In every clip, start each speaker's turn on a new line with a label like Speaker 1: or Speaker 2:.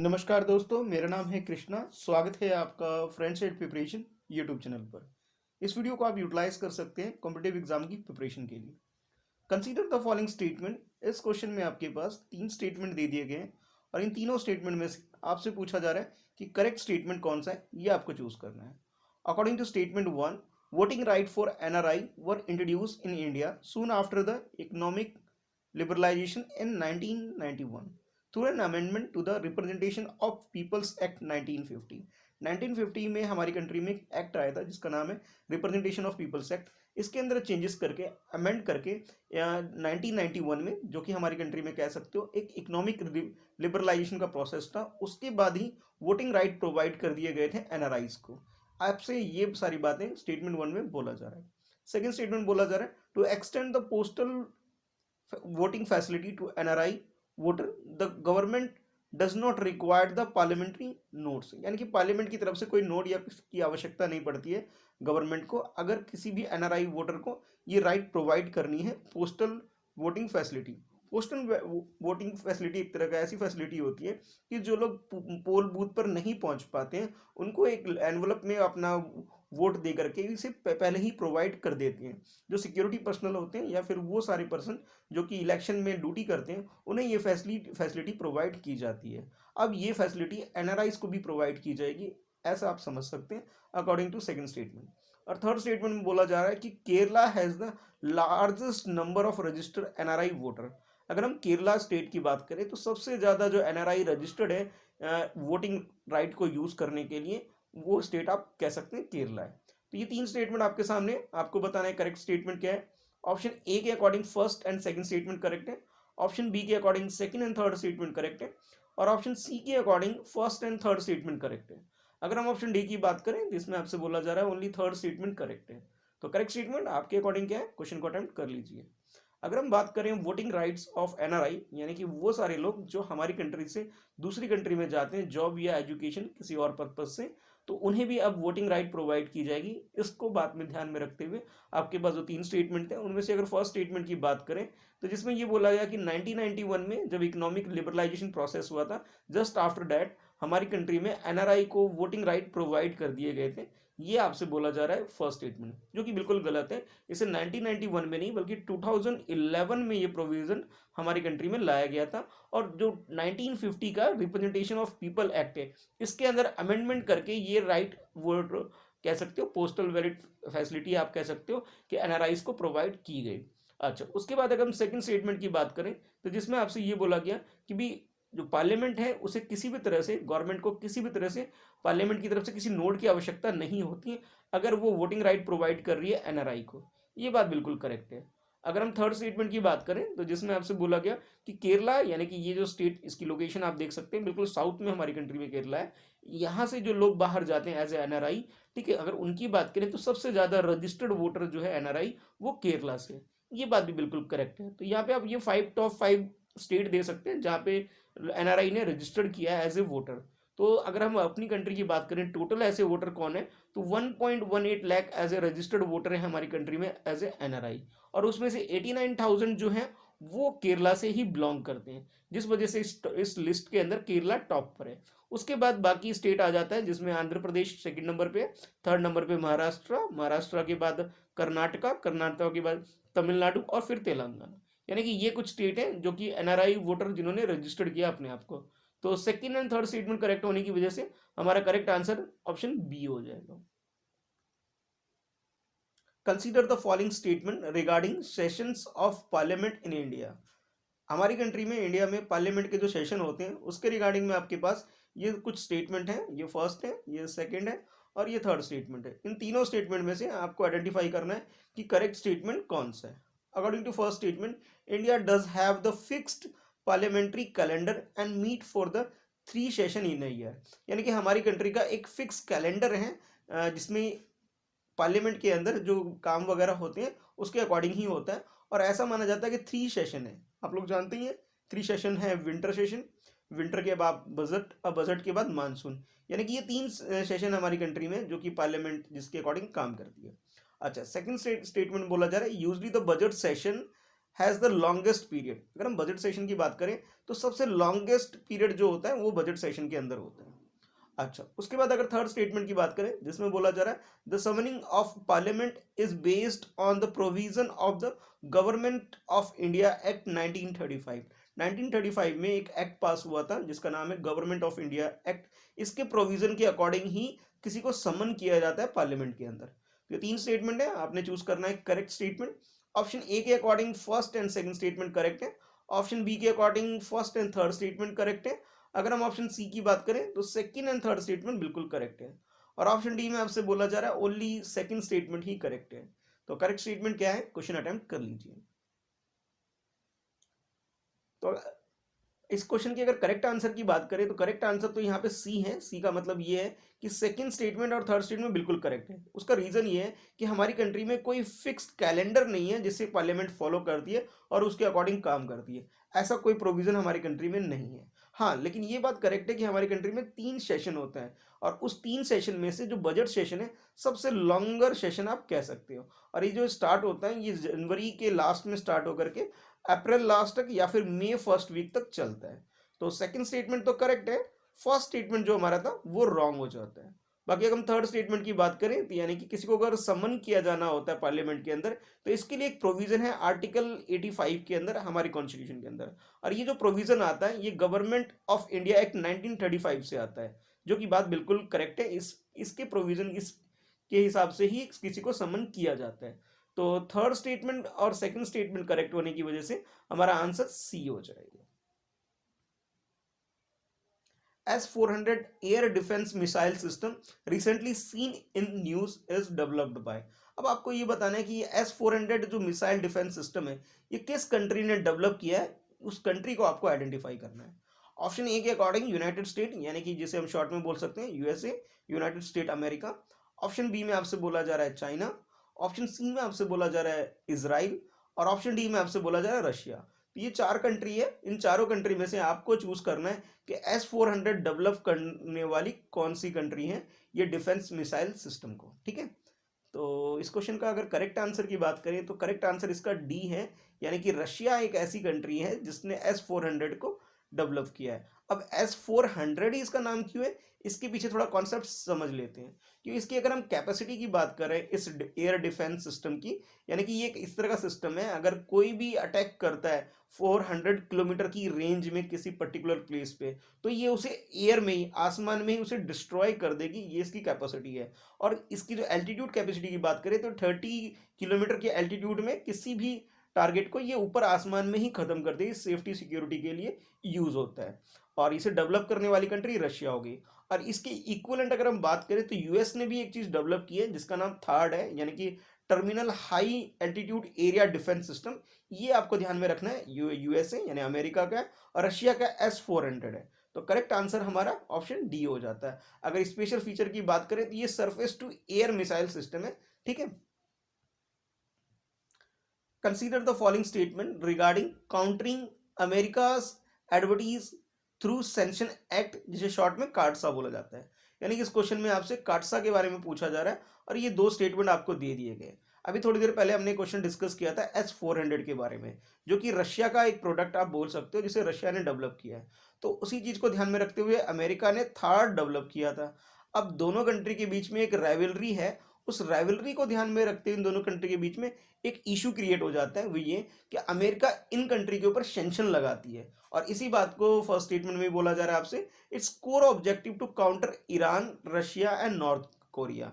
Speaker 1: नमस्कार दोस्तों, मेरा नाम है कृष्णा। स्वागत है आपका friends ed preparation YouTube channel पर। इस वीडियो को आप यूटिलाइज कर सकते हैं कॉम्पिटिटिव एग्जाम की प्रिपरेशन के लिए। Consider the following statement. इस क्वेश्चन में आपके पास तीन स्टेटमेंट दे दिए गए हैं और इन तीनों स्टेटमेंट में से आपसे पूछा जा रहा है कि करेक्ट स्टेटमेंट कौन सा है, ये आपको चूज करना है। According to statement one, voting right for NRI were introduce in India soon after the economic liberalization in 1991 through an amendment to the Representation of Peoples Act 1950। 1950 में हमारी कंट्री में एक एक्ट आया था जिसका नाम है रिप्रेजेंटेशन ऑफ पीपल्स एक्ट। इसके अंदर चेंजेस करके अमेंड करके 1991 में, जो कि हमारी कंट्री में कह सकते हो एक इकोनॉमिक लिबरलाइजेशन का प्रोसेस था, उसके बाद ही वोटिंग राइट प्रोवाइड कर दिए गए थे एनआरआईज को। आपसे ये सारी बातें स्टेटमेंट वन में बोला जा रहा है। सेकेंड स्टेटमेंट बोला जा रहा है to extend the postal voting facility to NRI voter, the government does not require the parliamentary notes। यानी कि पार्लियामेंट की तरफ से कोई नोट या की आवश्यकता नहीं पड़ती है गवर्नमेंट को, अगर किसी भी एनआरआई वोटर को ये राइट प्रोवाइड करनी है postal voting facility. Postal voting facility एक तरह का ऐसी फैसिलिटी होती है कि जो लोग पोल बूथ पर नहीं पहुंच पाते हैं उनको एक एनवलप में अपना वोट दे करके इसे पहले ही प्रोवाइड कर देते हैं। जो सिक्योरिटी पर्सनल होते हैं या फिर वो सारे पर्सन जो कि इलेक्शन में ड्यूटी करते हैं, उन्हें ये फैसिलिटी प्रोवाइड की जाती है। अब ये फैसिलिटी एनआरआईज को भी प्रोवाइड की जाएगी, ऐसा आप समझ सकते हैं अकॉर्डिंग टू सेकंड स्टेटमेंट। और थर्ड स्टेटमेंट में बोला जा रहा है कि Kerala has the largest number of registered NRI voter. अगर हम केरला स्टेट की बात करें तो सबसे ज़्यादा जो एनआरआई रजिस्टर्ड है वोटिंग राइट को यूज़ करने के लिए, वो स्टेट आप कह सकते हैं केरला है। तो ये तीन स्टेटमेंट आपके सामने, आपको बताना है करेक्ट स्टेटमेंट क्या है। ऑप्शन ए के according first and second statement correct है, ऑप्शन बी के according second and third statement correct है, और ऑप्शन सी के according first and third statement correct है। अगर हम ऑप्शन डी की बात करें जिसमें आपसे बोला जा रहा है ओनली थर्ड स्टेटमेंट करेक्ट है, तो करेक्ट स्टेटमेंट आपके अकॉर्डिंग क्या है, क्वेश्चन को अटेम्प्ट कर लीजिए। अगर हम बात करें वोटिंग राइट्स ऑफ एनआरआई, यानी कि वो सारे लोग जो हमारी कंट्री से दूसरी कंट्री में जाते हैं जॉब या एजुकेशन किसी और पर्पज से, तो उन्हें भी अब वोटिंग राइट प्रोवाइड की जाएगी। इसको बात में ध्यान में रखते हुए आपके पास जो तीन स्टेटमेंट हैं उनमें से अगर फर्स्ट स्टेटमेंट की बात करें तो जिसमें ये बोला गया कि 1991 में जब इकोनॉमिक लिबरलाइजेशन प्रोसेस हुआ था, जस्ट आफ्टर दैट हमारी कंट्री में एनआरआई को वोटिंग राइट प्रोवाइड कर दिए गए थे। ये आपसे बोला जा रहा है फर्स्ट स्टेटमेंट, जो कि बिल्कुल गलत है। इसे 1991 में नहीं बल्कि 2011 में ये प्रोविजन हमारी कंट्री में लाया गया था। और जो 1950 का रिप्रेजेंटेशन ऑफ पीपल एक्ट है, इसके अंदर अमेंडमेंट करके ये राइट वोट कह सकते हो पोस्टल बैलेट फैसिलिटी आप कह सकते हो कि एनआरआईज को प्रोवाइड की गई। अच्छा, उसके बाद अगर हम सेकंड स्टेटमेंट की बात करें तो जिसमें आपसे ये बोला गया कि भी जो पार्लियामेंट है उसे किसी भी तरह से, गवर्नमेंट को किसी भी तरह से पार्लियामेंट की तरफ से किसी नोट की आवश्यकता नहीं होती है अगर वो वोटिंग राइट प्रोवाइड कर रही है एनआरआई को। ये बात बिल्कुल करेक्ट है। अगर हम थर्ड स्टेटमेंट की बात करें तो जिसमें आपसे बोला गया कि केरला, यानी कि ये जो स्टेट, इसकी लोकेशन आप देख सकते हैं बिल्कुल साउथ में हमारी कंट्री में केरला है, यहाँ से जो लोग बाहर जाते हैं एज ए एनआरआई, ठीक है, अगर उनकी बात करें तो सबसे ज़्यादा रजिस्टर्ड वोटर जो है एनआरआई वो केरला से। ये बात भी बिल्कुल करेक्ट है। तो यहाँ पे आप ये टॉप फाइव स्टेट दे सकते हैं जहाँ पे एनआरआई ने रजिस्टर्ड किया है एज ए वोटर। तो अगर हम अपनी कंट्री की बात करें टोटल ऐसे वोटर कौन है, तो 1.18 lakh as a registered voter है हमारी कंट्री में एज ए एनआरआई, और उसमें से 89,000 जो हैं वो केरला से ही बिलोंग करते हैं, जिस वजह से इस लिस्ट के अंदर केरला टॉप पर है। उसके बाद बाकी स्टेट आ जाता है जिसमें आंध्र प्रदेश सेकंड नंबर पे, थर्ड नंबर पे महाराष्ट्र, महाराष्ट्र के बाद कर्नाटका, कर्नाटका के बाद तमिलनाडु और फिर तेलंगाना। यानी कि ये कुछ स्टेट हैं जो कि एनआरआई वोटर जिन्होंने रजिस्टर्ड किया अपने आप को। तो second and third statement correct होने की वजह से हमारा करेक्ट आंसर ऑप्शन बी हो जाएगा। Consider the following statement regarding sessions of parliament in India. हमारी कंट्री में, इंडिया में पार्लियामेंट के जो सेशन होते हैं उसके रिगार्डिंग में आपके पास ये कुछ स्टेटमेंट हैं। ये फर्स्ट है, ये सेकंड है और ये थर्ड स्टेटमेंट है। इन तीनों स्टेटमेंट में से आपको आइडेंटिफाई करना है कि करेक्ट स्टेटमेंट कौन सा है। According to first statement, India does have the fixed parliamentary calendar and meet for the 3 session in a year. यानी कि हमारी कंट्री का एक फिक्स कैलेंडर है जिसमें पार्लियामेंट के अंदर जो काम वगैरह होते हैं उसके अकॉर्डिंग ही होता है। और ऐसा माना जाता है कि 3 सेशन है, आप लोग जानते ही हैं। 3 सेशन है, विंटर सेशन, विंटर के बाद बजट और बजट के बाद मानसून। यानी कि ये 3 सेशन हमारी कंट्री में जो कि पार्लियामेंट जिसके अकॉर्डिंग काम करती है। अच्छा, सेकंड स्टेटमेंट बोला जा रहा है usually the budget session has the longest period. अगर हम बजट सेशन की बात करें तो सबसे लॉन्गेस्ट पीरियड जो होता है वो बजट सेशन के अंदर होता है। अच्छा, उसके बाद अगर थर्ड स्टेटमेंट की बात करें जिसमें बोला जा रहा है the summoning of parliament is based on the provision of the government of India act 1935। 1935 में एक एक्ट पास हुआ था जिसका नाम है गवर्नमेंट ऑफ इंडिया एक्ट। इसके प्रोविजन के अकॉर्डिंग ही किसी को समन किया जाता है पार्लियामेंट के अंदर। तो तीन स्टेटमेंट है, आपने चूज करना है करेक्ट स्टेटमेंट। ऑप्शन ए के according first and second statement correct है, ऑप्शन बी के according first and third statement correct है, अगर हम ऑप्शन सी की बात करें तो सेकंड एंड थर्ड स्टेटमेंट बिल्कुल करेक्ट है, और ऑप्शन डी में आपसे बोला जा रहा है ओनली सेकंड स्टेटमेंट ही करेक्ट है। तो करेक्ट स्टेटमेंट क्या है, क्वेश्चन अटेम्प्ट कर लीजिए। तो इस क्वेश्चन की अगर करेक्ट आंसर की बात करें तो करेक्ट आंसर तो यहाँ पे सी है। सी का मतलब ये है कि सेकंड स्टेटमेंट और थर्ड स्टेटमेंट बिल्कुल करेक्ट है। उसका रीजन ये है कि हमारी कंट्री में कोई फिक्स्ड कैलेंडर नहीं है जिससे पार्लियामेंट फॉलो करती है और उसके अकॉर्डिंग काम करती है। ऐसा कोई प्रोविजन हमारी कंट्री में नहीं है। हाँ, लेकिन ये बात करेक्ट है कि हमारी कंट्री में 3 सेशन होता है और उस 3 सेशन में से जो बजट सेशन है सबसे लॉन्गर सेशन आप कह सकते हो। और ये जो स्टार्ट होता है ये जनवरी के लास्ट में स्टार्ट होकर के अप्रैल लास्ट तक या फिर मई फर्स्ट वीक तक चलता है। तो सेकंड स्टेटमेंट तो करेक्ट है, फर्स्ट स्टेटमेंट जो हमारा था वो रॉन्ग हो जाता है। बाकी अगर हम थर्ड स्टेटमेंट की बात करें तो यानी कि किसी को अगर समन किया जाना होता है पार्लियामेंट के अंदर तो इसके लिए एक प्रोविजन है आर्टिकल 85 के अंदर हमारे कॉन्स्टिट्यूशन के अंदर। और ये जो प्रोविजन आता है ये गवर्नमेंट ऑफ इंडिया एक्ट 1935 से आता है, जो कि बात बिल्कुल करेक्ट है। इसके प्रोविजन इसके हिसाब से ही किसी को समन किया जाता है। तो थर्ड स्टेटमेंट और सेकंड स्टेटमेंट करेक्ट होने की वजह से हमारा आंसर सी हो जाएगा। S-400 air defense missile system recently seen in news is developed by। अब आपको ये बताना है कि ये S-400 जो मिसाइल डिफेंस सिस्टम है ये किस कंट्री ने डेवलप किया है, उस कंट्री को आपको आइडेंटिफाई करना है। ऑप्शन ए के अकॉर्डिंग यूनाइटेड स्टेट यानी कि जिसे हम शॉर्ट में बोल सकते हैं USA, United State America. Option B में आपसे बोला जा रहा है चाइना, ऑप्शन सी में आपसे बोला जा रहा है इजराइल, और ऑप्शन डी में आपसे बोला जा रहा है रशिया। तो ये 4 कंट्री है, इन चारों कंट्री में से आपको चूज करना है कि S-400 डेवलप करने वाली कौन सी कंट्री है ये डिफेंस मिसाइल सिस्टम को। ठीक है, तो इस क्वेश्चन का अगर करेक्ट आंसर की बात करें तो करेक्ट आंसर इसका डी है, यानी कि रशिया एक ऐसी कंट्री है जिसने S-400 को डेवलप किया है। अब S-400 ही इसका नाम क्यों है, इसके पीछे थोड़ा कॉन्सेप्ट समझ लेते हैं। क्योंकि इसकी अगर हम कैपेसिटी की बात करें इस एयर डिफेंस सिस्टम की, यानी कि ये एक इस तरह का सिस्टम है अगर कोई भी अटैक करता है 400 किलोमीटर की रेंज में किसी पर्टिकुलर प्लेस पे तो ये उसे एयर में ही, आसमान में ही उसे डिस्ट्रॉय कर देगी। ये इसकी कैपेसिटी है। और इसकी जो एल्टीट्यूड कैपेसिटी की बात करें तो 30 किलोमीटर के एल्टीट्यूड में किसी भी टारगेट को ये ऊपर आसमान में ही खत्म कर देगी। सेफ्टी सिक्योरिटी के लिए यूज होता है और इसे डेवलप करने वाली कंट्री रशिया होगी। और इसके इक्विवेलेंट अगर हम बात करें तो यूएस ने भी एक चीज डेवलप की है जिसका नाम थर्ड है, यानी कि terminal high altitude area defence system. ये आपको ध्यान में रखना है, यूएसए यानी अमेरिका का है और रशिया का S-400 है। तो करेक्ट आंसर हमारा ऑप्शन डी हो जाता है। अगर स्पेशल फीचर की बात करें तो ये surface to air missile system है। ठीक है, consider the following statement regarding countering America's adversaries through sanction act, जिसे शॉर्ट में काटसा बोला जाता है। यानी कि इस क्वेश्चन में आपसे काटसा के बारे में पूछा जा रहा है और ये 2 स्टेटमेंट आपको दे दिए गए। अभी थोड़ी देर पहले हमने क्वेश्चन डिस्कस किया था S-400 के बारे में, जो कि रशिया का एक प्रोडक्ट आप बोल सकते हो जिसे रशिया ने डेवलप किया है। तो उसी चीज को ध्यान में रखते हुए अमेरिका ने थर्ड डेवलप किया था। अब दोनों कंट्री के बीच में एक राइवलरी है, उस राइवलरी को ध्यान में रखते हुए इन दोनों कंट्री के बीच में एक इशू क्रिएट हो जाता है। वो ये कि अमेरिका इन कंट्री के ऊपर सैंक्शन लगाती है और इसी बात को फर्स्ट स्टेटमेंट में बोला जा रहा है आपसे, it's core objective to counter Iran, Russia and North Korea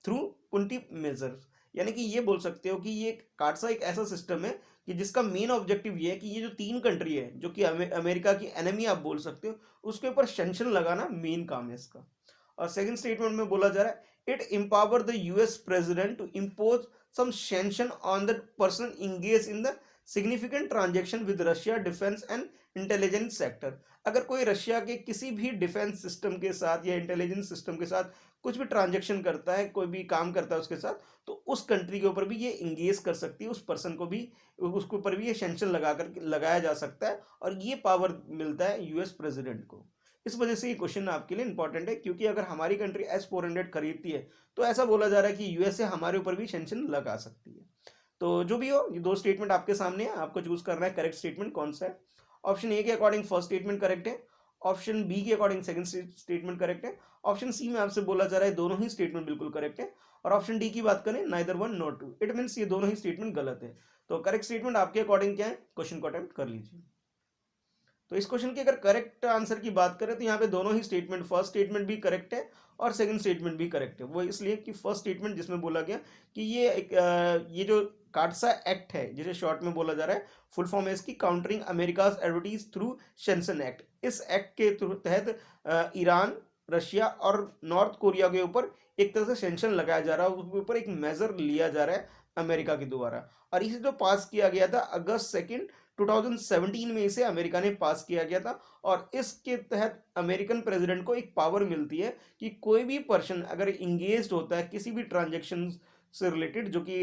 Speaker 1: through punitive measures. यानी कि ये बोल सकते हो कि ये काटसा एक ऐसा सिस्टम है कि जिसका मेन ऑब्जेक्टिव ये है कि ये जो 3 कंट्री है जो कि अमेरिका की एनिमी आप बोल सकते हो, उसके ऊपर सैंक्शन लगाना मेन काम है इसका। और सेकंड स्टेटमेंट में बोला जा रहा है it empower the US president to impose some sanction on the person engaged in the significant transaction with Russia defense and intelligence sector। अगर कोई रशिया के किसी भी डिफेंस सिस्टम के साथ या इंटेलिजेंस सिस्टम के साथ कुछ भी ट्रांजेक्शन करता है, कोई भी काम करता है उसके साथ, तो उस कंट्री के ऊपर भी ये इंगेज कर सकती है, उस पर्सन को भी, उसके ऊपर भी ये सैंक्शन लगाया जा सकता है और ये पावर मिलता है यूएस प्रेसिडेंट को। इस वजह से ये क्वेश्चन आपके लिए इंपॉर्टेंट है, क्योंकि अगर हमारी कंट्री S-400 खरीदती है तो ऐसा बोला जा रहा है कि यूएसए हमारे ऊपर भी सैंक्शन लगा सकती है। तो जो भी हो, ये दो स्टेटमेंट आपके सामने है, आपको चूज करना है करेक्ट स्टेटमेंट कौन सा है। ऑप्शन ए के अकॉर्डिंग फर्स्ट स्टेटमेंट करेक्ट है, ऑप्शन बी के अकॉर्डिंग सेकंड स्टेटमेंट करेक्ट है, ऑप्शन सी में आपसे बोला जा रहा है दोनों ही स्टेटमेंट बिल्कुल करेक्ट है, और ऑप्शन डी की बात करें neither one not two, it means ये दोनों ही स्टेटमेंट गलत है। तो करेक्ट स्टेटमेंट आपके अकॉर्डिंग क्या है, क्वेश्चन को अटेम्प्ट कर लीजिए। तो इस क्वेश्चन के अगर करेक्ट आंसर की बात करें तो यहाँ पे दोनों ही स्टेटमेंट, फर्स्ट स्टेटमेंट भी करेक्ट है और सेकंड स्टेटमेंट भी करेक्ट है। वो इसलिए कि फर्स्ट स्टेटमेंट जिसमें बोला गया कि ये जो काटसा एक्ट है, जिसे शॉर्ट में बोला जा रहा है, फुल फॉर्म है इसकी countering America's adversaries through sanctions act. इस एक्ट के तहत ईरान, रशिया और नॉर्थ कोरिया के ऊपर एक तरह से सेंक्शन लगाया जा रहा है, उसके ऊपर एक मेजर लिया जा रहा है अमेरिका के द्वारा। और इसे जो पास किया गया था अगस्त 2 2017 में, इसे अमेरिका ने पास किया गया था। और इसके तहत अमेरिकन प्रेसिडेंट को एक पावर मिलती है कि कोई भी पर्सन अगर इंगेज होता है किसी भी ट्रांजेक्शन से रिलेटेड, जो कि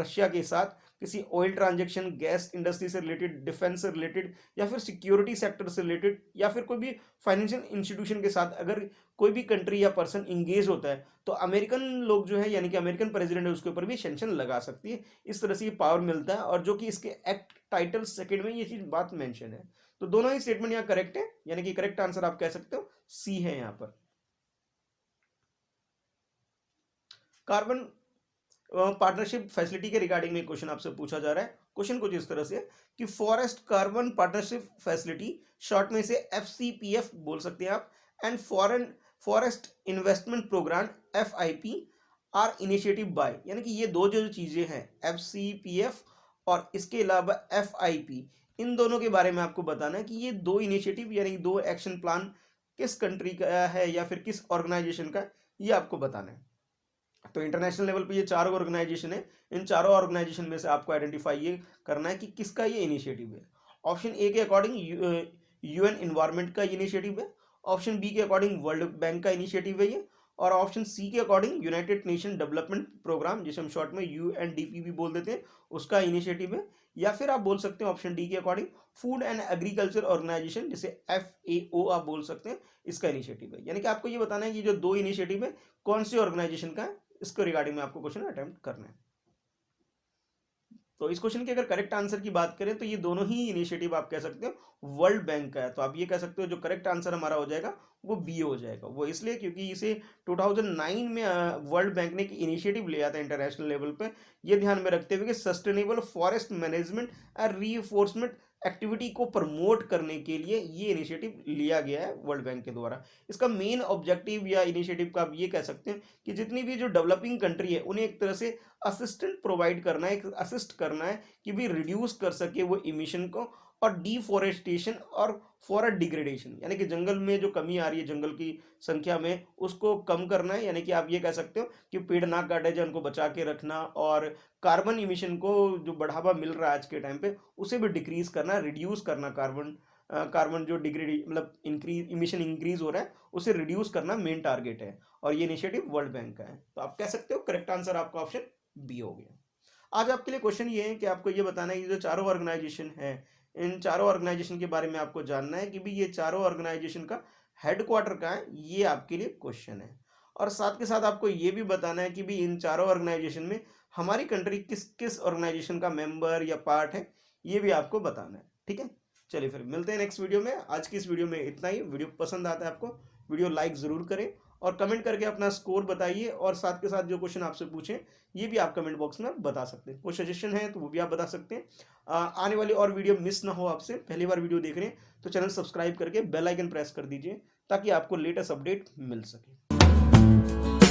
Speaker 1: रशिया के साथ किसी ऑयल ट्रांजेक्शन, गैस इंडस्ट्री से रिलेटेड, डिफेंस से रिलेटेड, या फिर सिक्योरिटी सेक्टर से रिलेटेड, या फिर कोई भी फाइनेंशियल इंस्टीट्यूशन के साथ अगर कोई भी कंट्री या पर्सन इंगेज होता है, तो अमेरिकन लोग जो है यानी कि अमेरिकन प्रेसिडेंट है उसके ऊपर भी सेंक्शन लगा सकती है। इस तरह से ये पावर मिलता है, और जो कि इसके एक्ट टाइटल सेकंड में ये चीज बात मेंशन है। तो दोनों ही स्टेटमेंट यहाँ करेक्ट है, यानी कि करेक्ट आंसर आप कह सकते हो सी है यहाँ पर। कार्बन पार्टनरशिप फैसिलिटी के रिगार्डिंग में क्वेश्चन आपसे पूछा जा रहा है। क्वेश्चन कुछ इस तरह से कि forest carbon partnership facility, short में से FCPF बोल सकते हैं आप, and foreign forest investment program FIP are initiative by, यानी कि ये दो जो चीजें हैं FCPF और इसके अलावा FIP, इन दोनों के बारे में आपको बताना है कि ये दो इनिशिएटिव यानी दो एक्शन प्लान किस कंट्री का है या फिर किस ऑर्गेनाइजेशन का, ये आपको बताना है। तो इंटरनेशनल लेवल पे ये चारों ऑर्गेनाइजेशन है, इन चारों ऑर्गेनाइजेशन में से आपको आइडेंटिफाई ये करना है कि किसका ये इनिशिएटिव है। ऑप्शन ए के अकॉर्डिंग UN इन्वायरमेंट का इनिशिएटिव है, ऑप्शन बी के अकॉर्डिंग वर्ल्ड बैंक का इनिशिएटिव है ये, और ऑप्शन सी के according united nation development program, जिसे हम शॉर्ट में UNDP भी बोल देते हैं, उसका इनिशिएटिव है। या फिर आप बोल सकते हैं ऑप्शन डी के according food and agriculture organization, जिसे FAO आप बोल सकते हैं, इसका इनिशिएटिव है। यानी कि आपको ये बताना है कि जो दो इनिशिएटिव है कौन सी ऑर्गेनाइजेशन का है, इसको रिगार्डिंग में आपको क्वेश्चन अटेम्प्ट करना है। तो इस क्वेश्चन के अगर करेक्ट आंसर की बात करें तो ये दोनों ही इनिशिएटिव आप कह सकते हो वर्ल्ड बैंक का है। तो आप ये कह सकते हो जो करेक्ट आंसर हमारा हो जाएगा वो बी हो जाएगा। वो इसलिए क्योंकि इसे 2009 में वर्ल्ड बैंक ने एक इनिशिएटिव लिया था इंटरनेशनल लेवल पे, ये ध्यान में रखते हुए कि सस्टेनेबल फॉरेस्ट मैनेजमेंट और रीइंफोर्समेंट एक्टिविटी को प्रमोट करने के लिए ये इनिशिएटिव लिया गया है वर्ल्ड बैंक के द्वारा। इसका मेन ऑब्जेक्टिव या इनिशिएटिव का आप ये कह सकते हैं कि जितनी भी जो डेवलपिंग कंट्री है उन्हें एक तरह से असिस्टेंट प्रोवाइड करना है, असिस्ट करना है कि भी रिड्यूस कर सके वो इमिशन को, और डिफोरेस्टेशन और फॉरेस्ट डिग्रेडेशन, यानी कि जंगल में जो कमी आ रही है जंगल की संख्या में, उसको कम करना है। यानी कि आप ये कह सकते हो कि पेड़ ना काटे जाए, उनको बचा के रखना, और कार्बन इमिशन को जो बढ़ावा मिल रहा है आज के टाइम पे उसे भी डिक्रीज करना, रिड्यूस करना। कार्बन जो डिग्रेड मतलब इंक्रीज इमिशन इंक्रीज हो रहा है उसे रिड्यूस करना मेन टारगेट है, और ये इनिशिएटिव वर्ल्ड बैंक का है। तो आप कह सकते हो करेक्ट आंसर आपका ऑप्शन बी हो गया। आज आपके लिए क्वेश्चन ये है कि आपको ये बताना है कि जो चारों ऑर्गेनाइजेशन है, इन चारों ऑर्गेनाइजेशन के बारे में आपको जानना है कि भी ये चारों ऑर्गेनाइजेशन का हेडक्वार्टर कहाँ है, ये आपके लिए क्वेश्चन है। और साथ के साथ आपको ये भी बताना है कि भी इन चारों ऑर्गेनाइजेशन में हमारी कंट्री किस किस ऑर्गेनाइजेशन का मेंबर या पार्ट है, ये भी आपको बताना है। ठीक है, चलिए फिर मिलते हैं नेक्स्ट वीडियो में। आज की इस वीडियो में इतना ही। वीडियो पसंद आता है आपको, वीडियो लाइक ज़रूर करें और कमेंट करके अपना स्कोर बताइए, और साथ के साथ जो क्वेश्चन आपसे पूछें ये भी आप कमेंट बॉक्स में बता सकते हैं। कोई सजेशन है तो वो भी आप बता सकते हैं। आने वाली और वीडियो मिस ना हो आपसे, पहली बार वीडियो देख रहे हैं तो चैनल सब्सक्राइब करके बेल आइकन प्रेस कर दीजिए ताकि आपको लेटेस्ट अपडेट मिल सके।